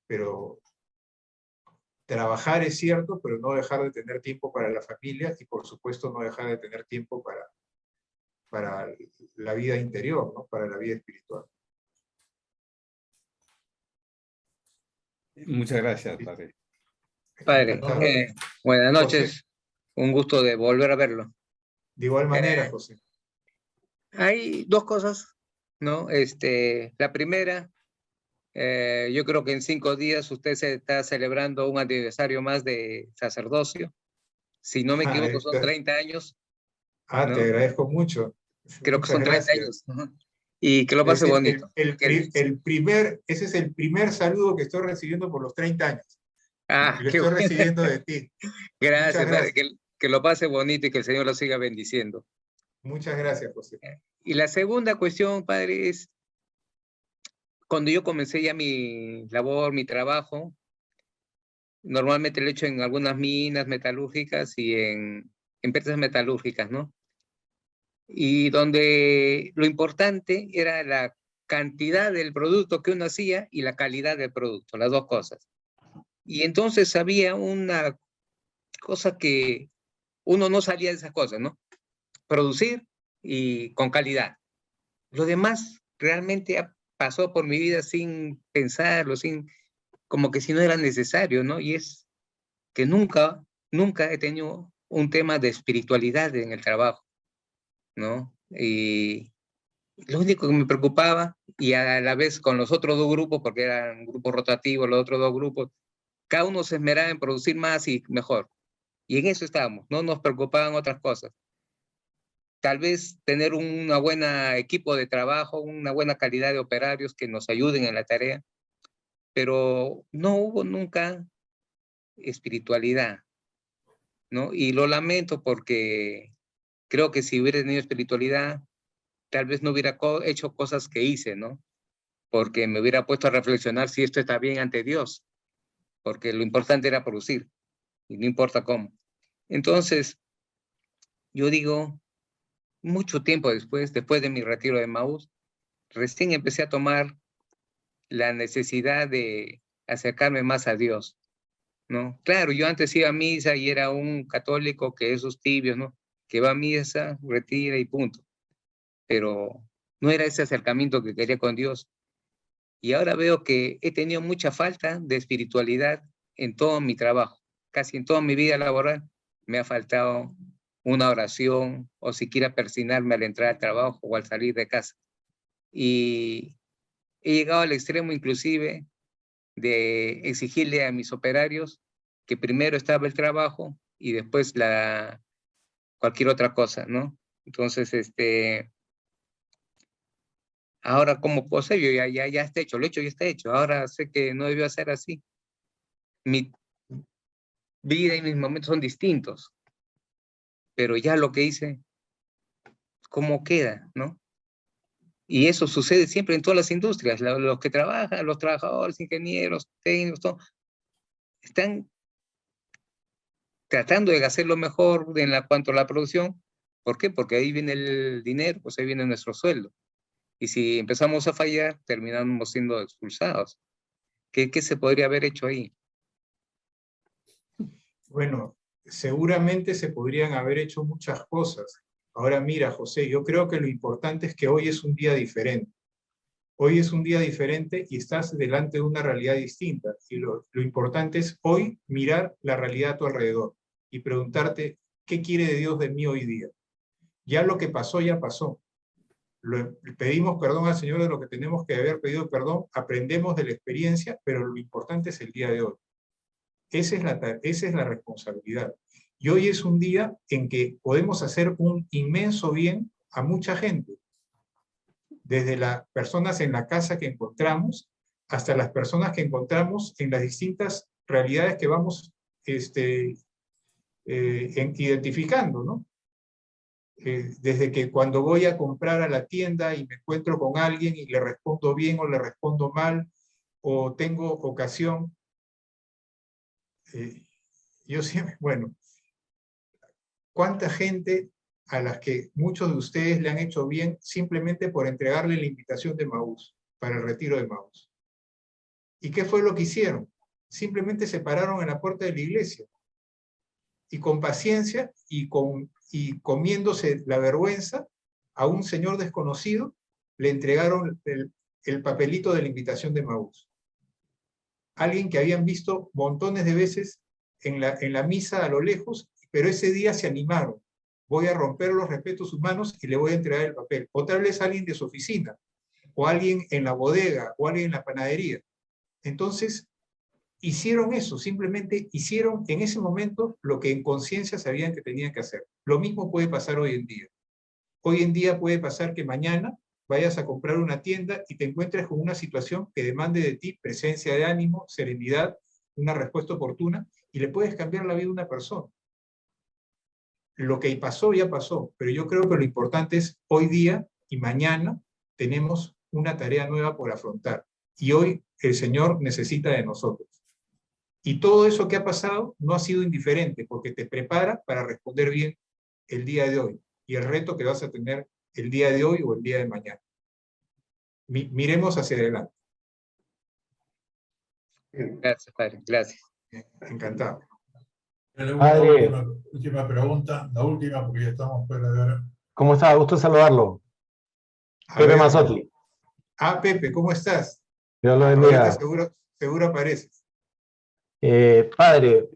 Pero trabajar es cierto, pero no dejar de tener tiempo para la familia y por supuesto no dejar de tener tiempo para la vida interior, ¿no? Para la vida espiritual. Muchas gracias, padre. Padre, Encantado. buenas José, noches. Un gusto de volver a verlo. de igual manera, Eh, José. Hay dos cosas, ¿no? La primera, yo creo que en 5 días usted se está celebrando un aniversario más de sacerdocio. Si no me equivoco, son 30 años, Te ¿no? agradezco mucho. Creo que Muchas son 30 gracias. años. Ujú. Y que lo pase bonito. Ese es el primer saludo que estoy recibiendo por los 30 años. Y lo Qué estoy bueno. recibiendo de ti. Gracias, Muchas padre. gracias. Que lo pase bonito y que el Señor lo siga bendiciendo. Muchas gracias, José. Y la segunda cuestión, padre, es cuando yo comencé ya mi labor, mi trabajo, normalmente lo he hecho en algunas minas metalúrgicas y en empresas metalúrgicas, ¿no? Y donde lo importante era la cantidad del producto que uno hacía y la calidad del producto, las dos cosas. Y entonces había una cosa que uno no salía de esas cosas, ¿no? Producir y con calidad. Lo demás realmente pasó por mi vida sin pensarlo, como que si no era necesario, ¿no? Y es que nunca he tenido un tema de espiritualidad en el trabajo, ¿no? Y lo único que me preocupaba, y a la vez con los otros dos grupos, porque eran grupos rotativos, los otros dos grupos, cada uno se esmeraba en producir más y mejor. Y en eso estábamos, no nos preocupaban otras cosas. Tal vez tener una buena equipo de trabajo, una buena calidad de operarios que nos ayuden en la tarea, pero no hubo nunca espiritualidad, ¿no? Y lo lamento porque creo que si hubiera tenido espiritualidad, tal vez no hubiera hecho cosas que hice, ¿no? Porque me hubiera puesto a reflexionar si esto está bien ante Dios, porque lo importante era producir, y no importa cómo. Entonces, yo digo, mucho tiempo después de mi retiro de Maús, recién empecé a tomar la necesidad de acercarme más a Dios, ¿no? Claro, yo antes iba a misa y era un católico que esos tibios, ¿no? Que va a misa, retira y punto. Pero no era ese acercamiento que quería con Dios. Y ahora veo que he tenido mucha falta de espiritualidad en todo mi trabajo. Casi en toda mi vida laboral me ha faltado una oración o siquiera persignarme al entrar al trabajo o al salir de casa. Y he llegado al extremo inclusive de exigirle a mis operarios que primero estaba el trabajo y después cualquier otra cosa, ¿no? Entonces, ahora ¿cómo puedo ser? Yo ya está hecho, lo hecho ya está hecho. Ahora sé que no debió ser así. Mi vida y mis momentos son distintos, pero ya lo que hice, ¿cómo queda, no? Y eso sucede siempre en todas las industrias. Los que trabajan, los trabajadores, ingenieros, técnicos, todo, están tratando de hacerlo mejor en cuanto a la producción. ¿Por qué? Porque ahí viene el dinero, pues ahí viene nuestro sueldo. Y si empezamos a fallar, terminamos siendo expulsados. ¿Qué se podría haber hecho ahí? Bueno, seguramente se podrían haber hecho muchas cosas. Ahora mira, José, yo creo que lo importante es que hoy es un día diferente. Hoy es un día diferente y estás delante de una realidad distinta. Y lo importante es hoy mirar la realidad a tu alrededor y preguntarte, ¿qué quiere de Dios de mí hoy día? Ya lo que pasó, ya pasó. Pedimos perdón al Señor de lo que tenemos que haber pedido perdón, aprendemos de la experiencia, pero lo importante es el día de hoy. Esa es la responsabilidad. Y hoy es un día en que podemos hacer un inmenso bien a mucha gente. Desde las personas en la casa que encontramos, hasta las personas que encontramos en las distintas realidades que vamos identificando, ¿no? Desde que cuando voy a comprar a la tienda y me encuentro con alguien y le respondo bien o le respondo mal, o tengo ocasión, yo siempre, bueno, ¿cuánta gente a las que muchos de ustedes le han hecho bien simplemente por entregarle la invitación de Maús, para el retiro de Maús? ¿Y qué fue lo que hicieron? Simplemente se pararon en la puerta de la iglesia y con paciencia y comiéndose la vergüenza a un señor desconocido le entregaron el papelito de la invitación de Maús. Alguien que habían visto montones de veces en la misa a lo lejos, pero ese día se animaron. Voy a romper los respetos humanos y le voy a entregar el papel. O tal vez alguien de su oficina, o alguien en la bodega, o alguien en la panadería. Entonces, hicieron eso, simplemente hicieron en ese momento lo que en conciencia sabían que tenían que hacer. Lo mismo puede pasar hoy en día. Hoy en día puede pasar que mañana vayas a comprar una tienda y te encuentres con una situación que demande de ti presencia de ánimo, serenidad, una respuesta oportuna, y le puedes cambiar la vida a una persona. Lo que pasó ya pasó, pero yo creo que lo importante es hoy día y mañana tenemos una tarea nueva por afrontar. Y hoy el Señor necesita de nosotros. Y todo eso que ha pasado no ha sido indiferente, porque te prepara para responder bien el día de hoy y el reto que vas a tener el día de hoy o el día de mañana. Miremos hacia adelante. Gracias, padre. Gracias. Encantado. Última pregunta, la última porque ya estamos fuera de hora. ¿Cómo está? Gusto saludarlo. Pepe Mazotli. Pepe, ¿cómo estás? Dios lo bendiga. Seguro apareces. Padre,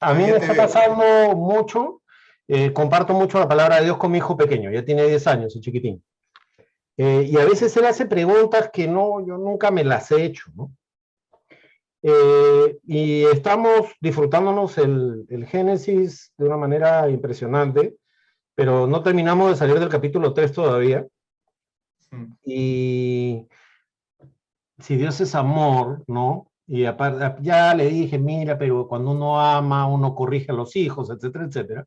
a mí me está pasando mucho, comparto mucho la palabra de Dios con mi hijo pequeño, ya tiene 10 años, es chiquitín. Y a veces él hace preguntas que no, yo nunca me las he hecho, ¿no? Y estamos disfrutándonos el Génesis de una manera impresionante, pero no terminamos de salir del capítulo 3 todavía. Y si Dios es amor, ¿no? Y aparte, ya le dije, mira, pero cuando uno ama, uno corrige a los hijos, etcétera, etcétera.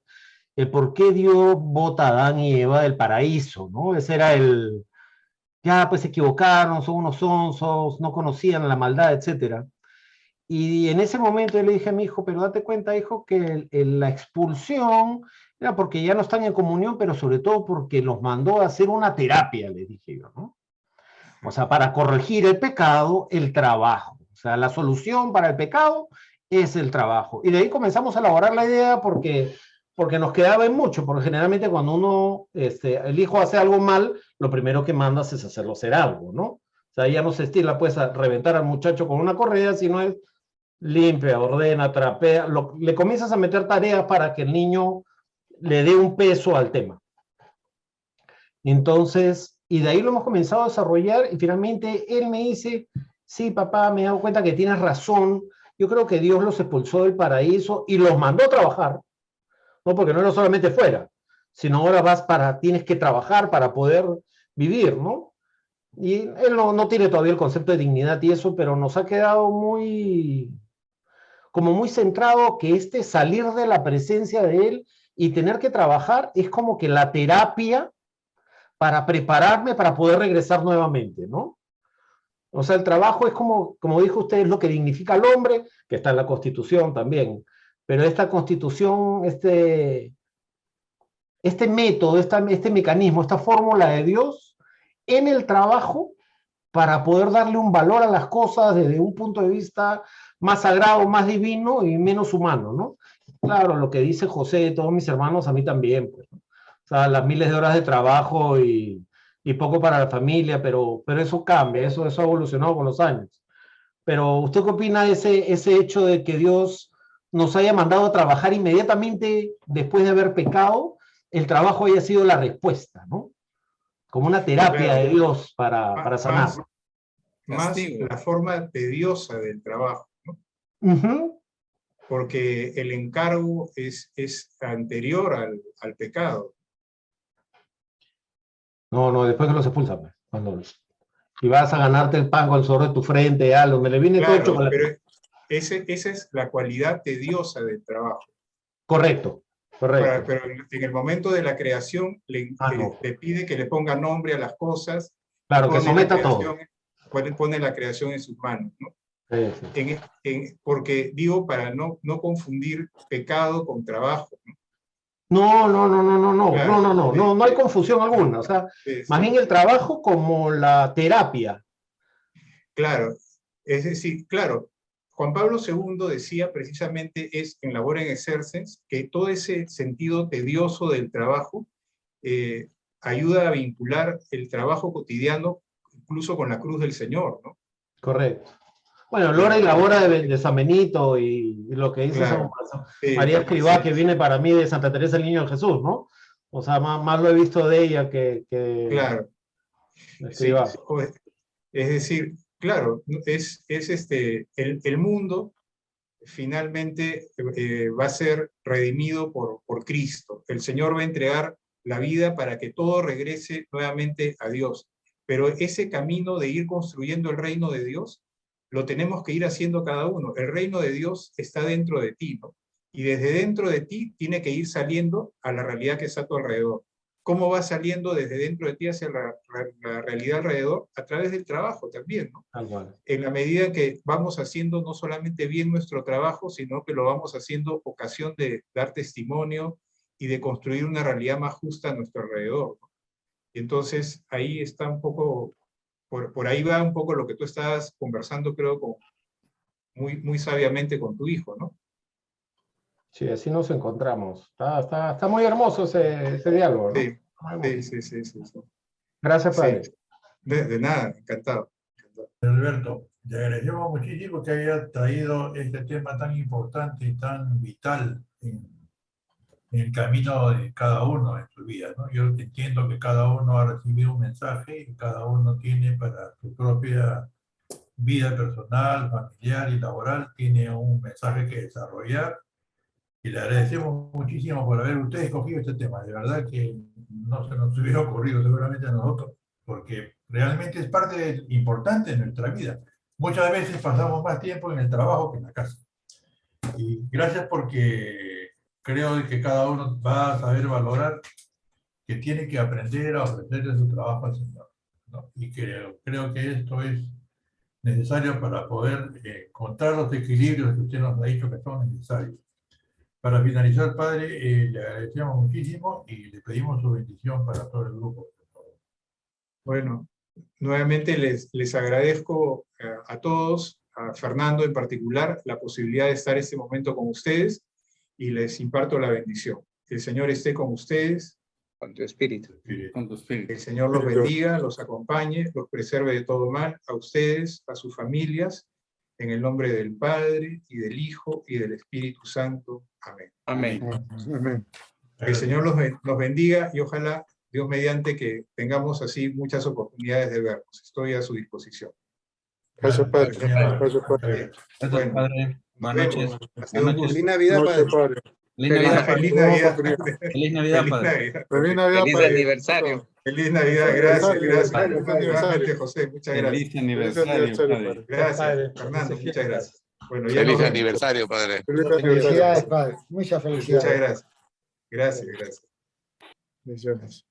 El por qué Dios bota a Adán y Eva del paraíso, ¿no? Ese era ya pues se equivocaron, son unos sonsos, no conocían la maldad, etcétera. Y en ese momento yo le dije a mi hijo, pero date cuenta, hijo, que la expulsión era porque ya no están en comunión, pero sobre todo porque los mandó a hacer una terapia, le dije yo, ¿no? O sea, para corregir el pecado, el trabajo. O sea, la solución para el pecado es el trabajo. Y de ahí comenzamos a elaborar la idea porque nos quedaba en mucho, porque generalmente cuando el hijo hace algo mal, lo primero que mandas es hacerlo hacer algo, ¿no? O sea, ya no se estila pues a reventar al muchacho con una correa, sino es limpia, ordena, trapea, le comienzas a meter tareas para que el niño le dé un peso al tema. Entonces, Y de ahí lo hemos comenzado a desarrollar y finalmente él me dice, sí, papá, me he dado cuenta que tienes razón, yo creo que Dios los expulsó del paraíso y los mandó a trabajar, ¿no? Porque no era solamente fuera, sino ahora tienes que trabajar para poder vivir, ¿no? Y él no tiene todavía el concepto de dignidad y eso, pero nos ha quedado como muy centrado que salir de la presencia de él y tener que trabajar es como que la terapia para prepararme para poder regresar nuevamente, ¿no? O sea, el trabajo es como dijo usted, es lo que dignifica al hombre, que está en la Constitución también, pero esta Constitución, este método, este mecanismo, esta fórmula de Dios en el trabajo para poder darle un valor a las cosas desde un punto de vista más sagrado, más divino y menos humano, ¿no? Claro, lo que dice José de todos mis hermanos, a mí también, pues, ¿no? O sea, las miles de horas de trabajo y poco para la familia, pero eso cambia, eso ha evolucionado con los años. Pero, ¿usted qué opina de ese hecho de que Dios nos haya mandado a trabajar inmediatamente después de haber pecado? El trabajo haya sido la respuesta, ¿no? Como una terapia Claro, de Dios para sanar. Más Castigo. la forma tediosa del trabajo, ¿no? Ujú. Porque el encargo es anterior al pecado. No, después que los expulsan, pues, y vas a ganarte el pan con el sudor de tu frente, algo, me le viene todo el Claro, chocolate. pero esa es la cualidad tediosa del trabajo. Correcto. Pero en el momento de la creación No. le pide que le ponga nombre a las cosas, Claro, que someta todo. pone la creación en sus manos, ¿no? Sí. Porque digo, para no confundir pecado con trabajo, ¿no? Claro, No hay confusión alguna. O sea, más bien el trabajo como la terapia. Claro, es decir, claro, Juan Pablo II decía precisamente en Labor en Exercens que todo ese sentido tedioso del trabajo ayuda a vincular el trabajo cotidiano incluso con la cruz del Señor, ¿no? Correcto. Bueno, Lora y Labora de San Benito y lo que dice Claro, María Escrivá, sí. que viene para mí de Santa Teresa del Niño de Jesús, ¿no? O sea, más lo he visto de ella que Claro, sí. Escrivá. Es decir, claro, es el mundo finalmente va a ser redimido por Cristo. El Señor va a entregar la vida para que todo regrese nuevamente a Dios. Pero ese camino de ir construyendo el reino de Dios, lo tenemos que ir haciendo cada uno. El reino de Dios está dentro de ti, ¿no? Y desde dentro de ti tiene que ir saliendo a la realidad que está a tu alrededor. ¿Cómo va saliendo desde dentro de ti hacia la realidad alrededor? A través del trabajo también, ¿no? En la medida que vamos haciendo no solamente bien nuestro trabajo, sino que lo vamos haciendo ocasión de dar testimonio y de construir una realidad más justa a nuestro alrededor, ¿no? Y entonces ahí está un poco, por ahí va un poco lo que tú estabas conversando, creo, muy sabiamente con tu hijo, ¿no? Sí, así nos encontramos. Está muy hermoso ese diálogo, ¿no? Sí. Gracias, padre. Sí. De nada, encantado. Alberto, le agradecemos muchísimo que haya traído este tema tan importante y tan vital en el camino de cada uno en su vida, ¿no? Yo entiendo que cada uno ha recibido un mensaje y cada uno tiene para su propia vida personal, familiar y laboral, tiene un mensaje que desarrollar. Y le agradecemos muchísimo por haber usted escogido este tema. De verdad que no se nos hubiera ocurrido seguramente a nosotros, porque realmente es parte importante de nuestra vida. Muchas veces pasamos más tiempo en el trabajo que en la casa. Y gracias porque creo que cada uno va a saber valorar que tiene que aprender a ofrecerle su trabajo al Señor, ¿no? Y creo que esto es necesario para poder encontrar los equilibrios que usted nos ha dicho que son necesarios. Para finalizar, padre, le agradecemos muchísimo y le pedimos su bendición para todo el grupo. Bueno, nuevamente les agradezco a todos, a Fernando en particular, la posibilidad de estar este momento con ustedes y les imparto la bendición. Que el Señor esté con ustedes. Con tu espíritu. Con tu espíritu. Que el Señor los bendiga, los acompañe, los preserve de todo mal, a ustedes, a sus familias, en el nombre del Padre, y del Hijo, y del Espíritu Santo. Amén. Amén. Que el Señor los bendiga y ojalá Dios mediante que tengamos así muchas oportunidades de vernos. Estoy a su disposición. Gracias, padre. Gracias, Bien. padre. Bueno, padre. nos Buenas vemos. noches. Ha sido un Buenas gusto. Feliz Navidad, Noche, padre. padre. Feliz Navidad. Feliz Navidad. Feliz Navidad, Feliz padre. Navidad. Feliz Navidad, Feliz padre. aniversario. Feliz Navidad. Gracias, gracias. Padre. Nuevamente, José, muchas gracias. Feliz aniversario, padre. Gracias, Padre. Fernando, muchas gracias. Bueno, ya Feliz nos vemos. aniversario, padre. Feliz aniversario. Felicidades, padre. Muchas Muchas felicidades. gracias. Gracias, gracias. Bendiciones.